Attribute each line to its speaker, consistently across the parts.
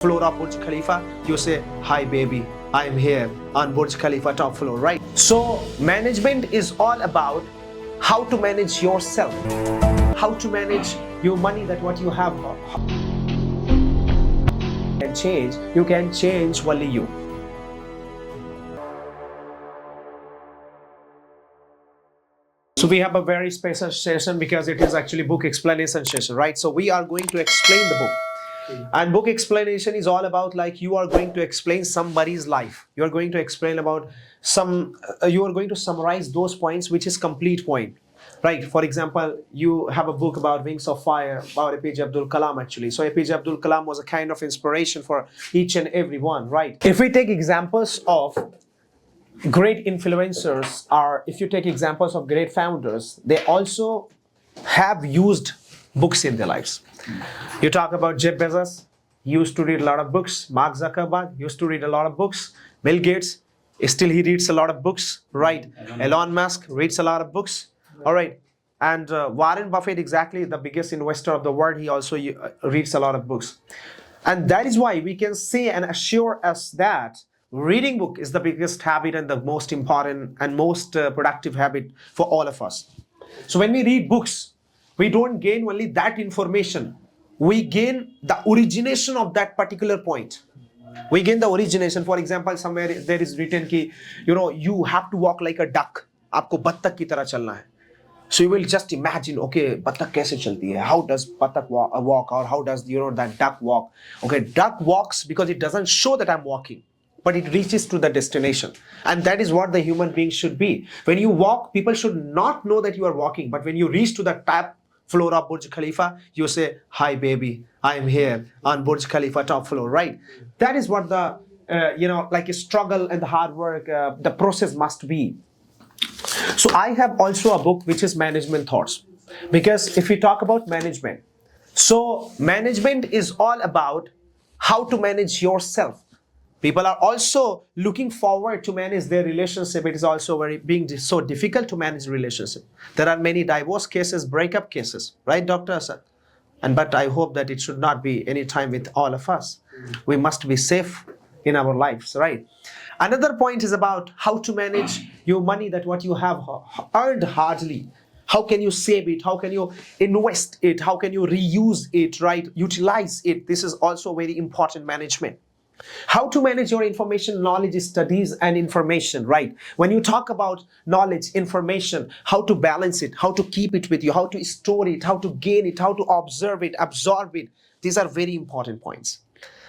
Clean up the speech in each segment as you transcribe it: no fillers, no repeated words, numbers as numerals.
Speaker 1: floor of Burj Khalifa, you say, "Hi baby, I'm here on Burj Khalifa top floor," right? So management is all about how to manage yourself, how to manage your money, that what you have you can change only you. So we have a very special session because it is actually book explanation session, right? So we are going to explain the book. And book explanation is all about, like, you are going to explain somebody's life. You are going to explain about you are going to summarize those points, which is complete point, right? For example, you have a book about Wings of Fire about APJ Abdul Kalam actually. So APJ Abdul Kalam was a kind of inspiration for each and every one, right? If we take examples of great influencers, or if you take examples of great founders, they also have used books in their lives. You talk about Jeff Bezos, he used to read a lot of books. Mark Zuckerberg used to read a lot of books. Bill Gates, still he reads a lot of books, right? Elon Musk reads a lot of books, all right? And Warren Buffett, exactly the biggest investor of the world, he also reads a lot of books. And that is why we can say and assure us that reading book is the biggest habit and the most important and most productive habit for all of us. So when we read books, we don't gain only that information. We gain the origination of that particular point. We gain the origination. For example, somewhere there is written ki, you have to walk like a duck. आपको बत्तख की तरह चलना है. So you will just imagine, okay, बत्तख कैसे चलती है? How does बत्तख walk, or how does that duck walk? Okay, duck walks because it doesn't show that I'm walking, but it reaches to the destination. And that is what the human being should be. When you walk, people should not know that you are walking, but when you reach to the top floor of Burj Khalifa, you say, "Hi baby, I'm here on Burj Khalifa top floor," right? That is what the, like a struggle and the hard work, the process must be. So I have also a book which is Management Thoughts. Because if we talk about management, so management is all about how to manage yourself. People are also looking forward to manage their relationship. It is also being so difficult to manage relationship. There are many divorce cases, breakup cases, right, Dr. Asad? But I hope that it should not be any time with all of us. We must be safe in our lives, right? Another point is about how to manage your money, that what you have earned hardly. How can you save it? How can you invest it? How can you reuse it, right? Utilize it. This is also very important management. How to manage your information, knowledge, studies, and information, right? When you talk about knowledge, information, how to balance it, how to keep it with you, how to store it, how to gain it, how to observe it, absorb it. These are very important points.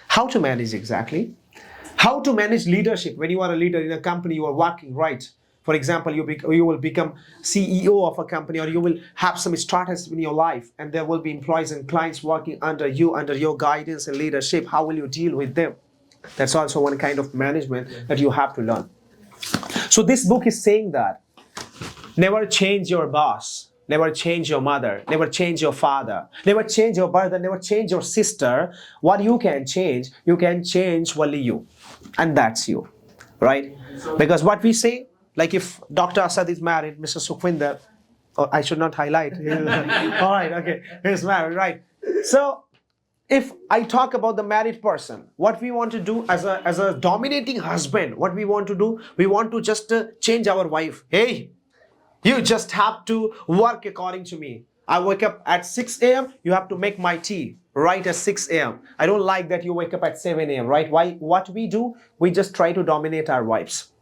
Speaker 1: How to manage exactly? How to manage leadership. When you are a leader in a company, you are working, right? For example, you will become CEO of a company, or you will have some startups in your life, and there will be employees and clients working under your guidance and leadership. How will you deal with them? That's also one kind of management that you have to learn. So this book is saying that never change your boss, never change your mother, never change your father, never change your brother, never change your sister. What you can change only you. And that's you, right? Because what we say, like if Dr. Asad is married, Mr. Sukhwinder, or I should not highlight. All right, okay, he's married, right? So if I talk about the married person, what we want to do as a dominating husband, what we want to do, we want to just change our wife. Hey, you just have to work according to me. I wake up at 6 a.m., you have to make my tea right at 6 a.m. I don't like that you wake up at 7 a.m., right? Why? What we do, we just try to dominate our wives.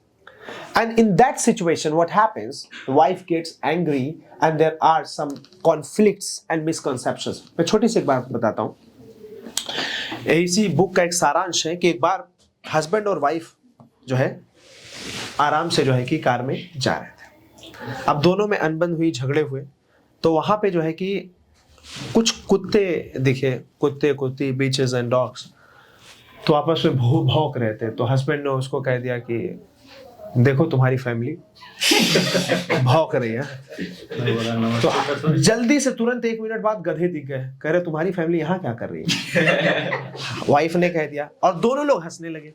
Speaker 1: And in that situation, what happens? The wife gets angry and there are some conflicts and misconceptions. मैं छोटी सी एक बात बताता हूँ. इसी book का एक सारांश है कि एक बार हस्बैंड और वाइफ जो है आराम से जो है कि कार में जा रहे थे. अब दोनों में अनबन हुई, झगड़े हुए, तो वहां पे जो है कि कुछ कुत्ते दिखे, कुत्ती बीचेस एंड डॉग्स, तो आपस में भौंक रहे थे. तो हस्बैंड ने उसको कह दिया कि देखो तुम्हारी फैमिली भौंक रही है. तो जल्दी से तुरंत 1 मिनट बाद गधे दिख गए, कह रहे तुम्हारी फैमिली यहाँ क्या कर रही है. वाइफ ने कह दिया और दोनों लोग हंसने लगे.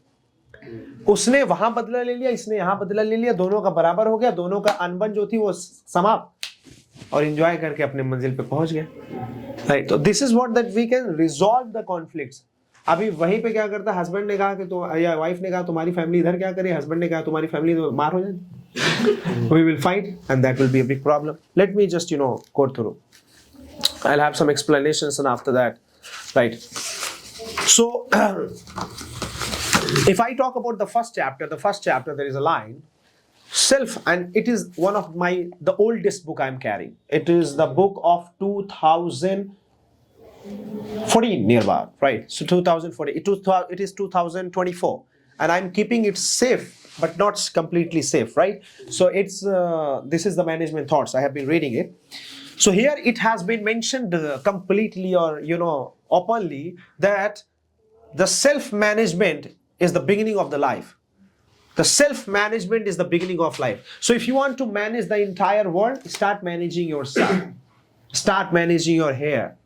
Speaker 1: उसने वहां बदला ले लिया, इसने यहाँ बदला ले लिया, दोनों का बराबर हो गया, दोनों का अनबन जो थी वो समाप्त, और एंजॉय करके अपने मंजिल पे पहुंच गए. राइट, तो this is what that we can resolve the conflicts. अभी वहीं पे क्या करता, हस्बैंड ने कहा कि तो, या वाइफ ने कहा तुम्हारी फैमिली इधर क्या करे, हस्बैंड ने कहा तुम्हारी फैमिली तो मार हो जाए, we will fight and that will be a big problem. Let me just go through. I'll have some explanations and after that, right? So if I talk about the first chapter there is a line self, and it is one of the oldest book I'm carrying. It is the book of 2014 nearby, right? So 2014, it is 2024 and I'm keeping it safe but not completely safe, right? So it's this is the management thoughts. I have been reading it. So here it has been mentioned completely or openly that the self-management is the beginning of the life. The self-management is the beginning of life. So if you want to manage the entire world, start managing yourself. Start managing your hair.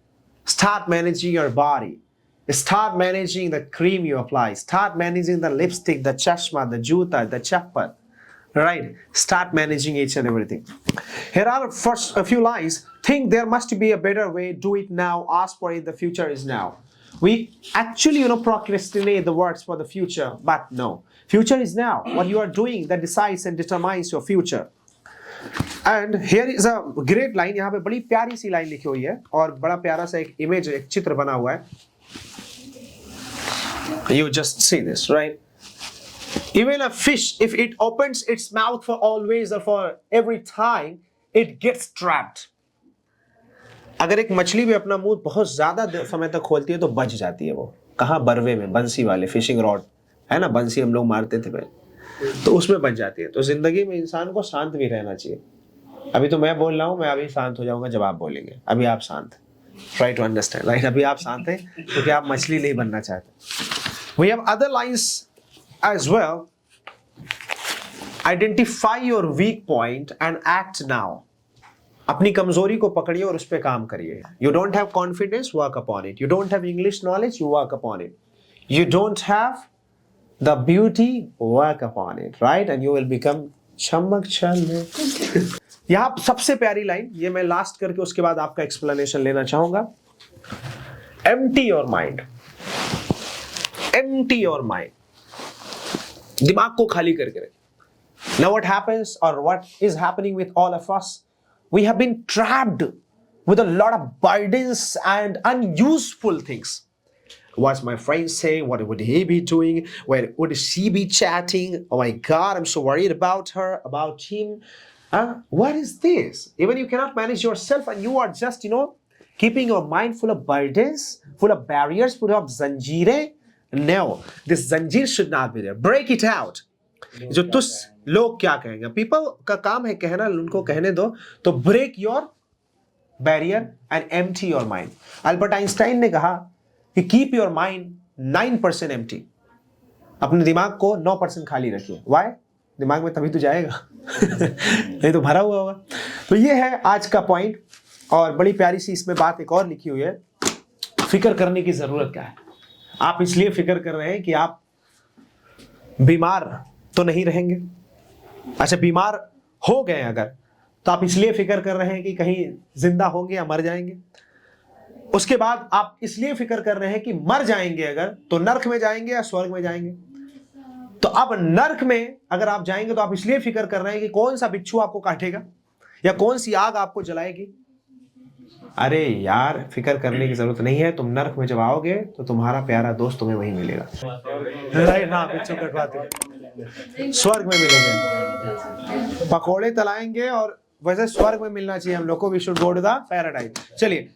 Speaker 1: Start managing your body. Start managing the cream you apply. Start managing the lipstick, the chashma, the juta, the chappal. Right? Start managing each and everything. Here are first a few lines. Think there must be a better way. Do it now. Ask for it. The future is now. We actually, procrastinate the words for the future, but no. Future is now. What you are doing that decides and determines your future. And here is a great line. यहाँ पे बड़ी प्यारी सी line लिखी हुई है और बड़ा प्यारा सा एक इमेज, एक चित्र बना हुआ है. You just see this, right? Even a fish, if it opens its mouth for always or for every time, it gets trapped. अगर एक मछली भी अपना मुंह बहुत ज्यादा समय तक खोलती है तो बच जाती है. वो कहाँ, बरवे में, बंसी वाले फिशिंग रॉड है ना, बंसी हम लोग मारते थे पहले, तो उसमें बच जाती है. तो जिंदगी में इंसान को शांत भी रहना चाहिए. अभी तो मैं बोल रहा हूँ, मैं अभी शांत हो जाऊंगा जब आप बोलेंगे. अभी आप शांत, ट्राई टू अंडरस्टैंड, राइट? अभी आप शांत हैं क्योंकि आप मछली नहीं बनना चाहते. We have other lines as well. Identify your weak point and act now. अपनी कमजोरी को पकड़िए और उस पर काम करिए. You don't have confidence, work upon it. You don't have English knowledge, you work upon it. You don't have the beauty, work upon it, right? And you will become चमक छल. यहाँ सबसे प्यारी लाइन, ये मैं लास्ट करके उसके बाद आपका एक्सप्लेनेशन लेना चाहूंगा. Empty your mind. Empty your mind. दिमाग को खाली करके रखिए. Now what happens or what is happening with all of us? We have been trapped with a lot of burdens and unuseful things. What's my friend saying? What would he be doing? Where would she be chatting? Oh my God, I'm so worried about her, about him. What is this? Even you cannot manage yourself and you are just, keeping your mind full of burdens, full of barriers, full of zanjeere. No, this zanjeer should not be there. Break it out. जो तुस लोग क्या कहेंगे, people का काम है कहना, उनको कहने दो. तो break your barrier and empty your mind. Albert Einstein ने कहा कि कीप योर माइंड 9% एम्प्टी. अपने दिमाग को 9% खाली रखिए. व्हाई? दिमाग में तभी तो जाएगा नहीं तो भरा हुआ होगा. तो ये है आज का पॉइंट. और बड़ी प्यारी सी इसमें बात एक और लिखी हुई है. फिक्र करने की जरूरत क्या है? आप इसलिए फिक्र कर रहे हैं कि आप बीमार तो नहीं रहेंगे. अच्छा, बीमार हो गए अगर, तो आप इसलिए फिक्र कर रहे हैं कि कहीं जिंदा होंगे या मर जाएंगे. उसके बाद आप इसलिए फिक्र कर रहे हैं कि मर जाएंगे अगर, तो नर्क में जाएंगे या स्वर्ग में जाएंगे. तो अब नर्क में अगर आप जाएंगे तो आप इसलिए फिक्र कर रहे हैं कि कौन सा बिच्छू आपको काटेगा या कौन सी आग आपको जलाएगी. अरे यार, फिक्र करने की जरूरत नहीं है. तुम नर्क में जब आओगे तो तुम्हारा प्यारा दोस्त तुम्हें वहीं मिलेगा. ना बिच्छू कटवाते, स्वर्ग में मिलेंगे. पकोड़े तलाएंगे और वैसे स्वर्ग में मिलना चाहिए हम लोग को. We should go to the paradise. चलिए,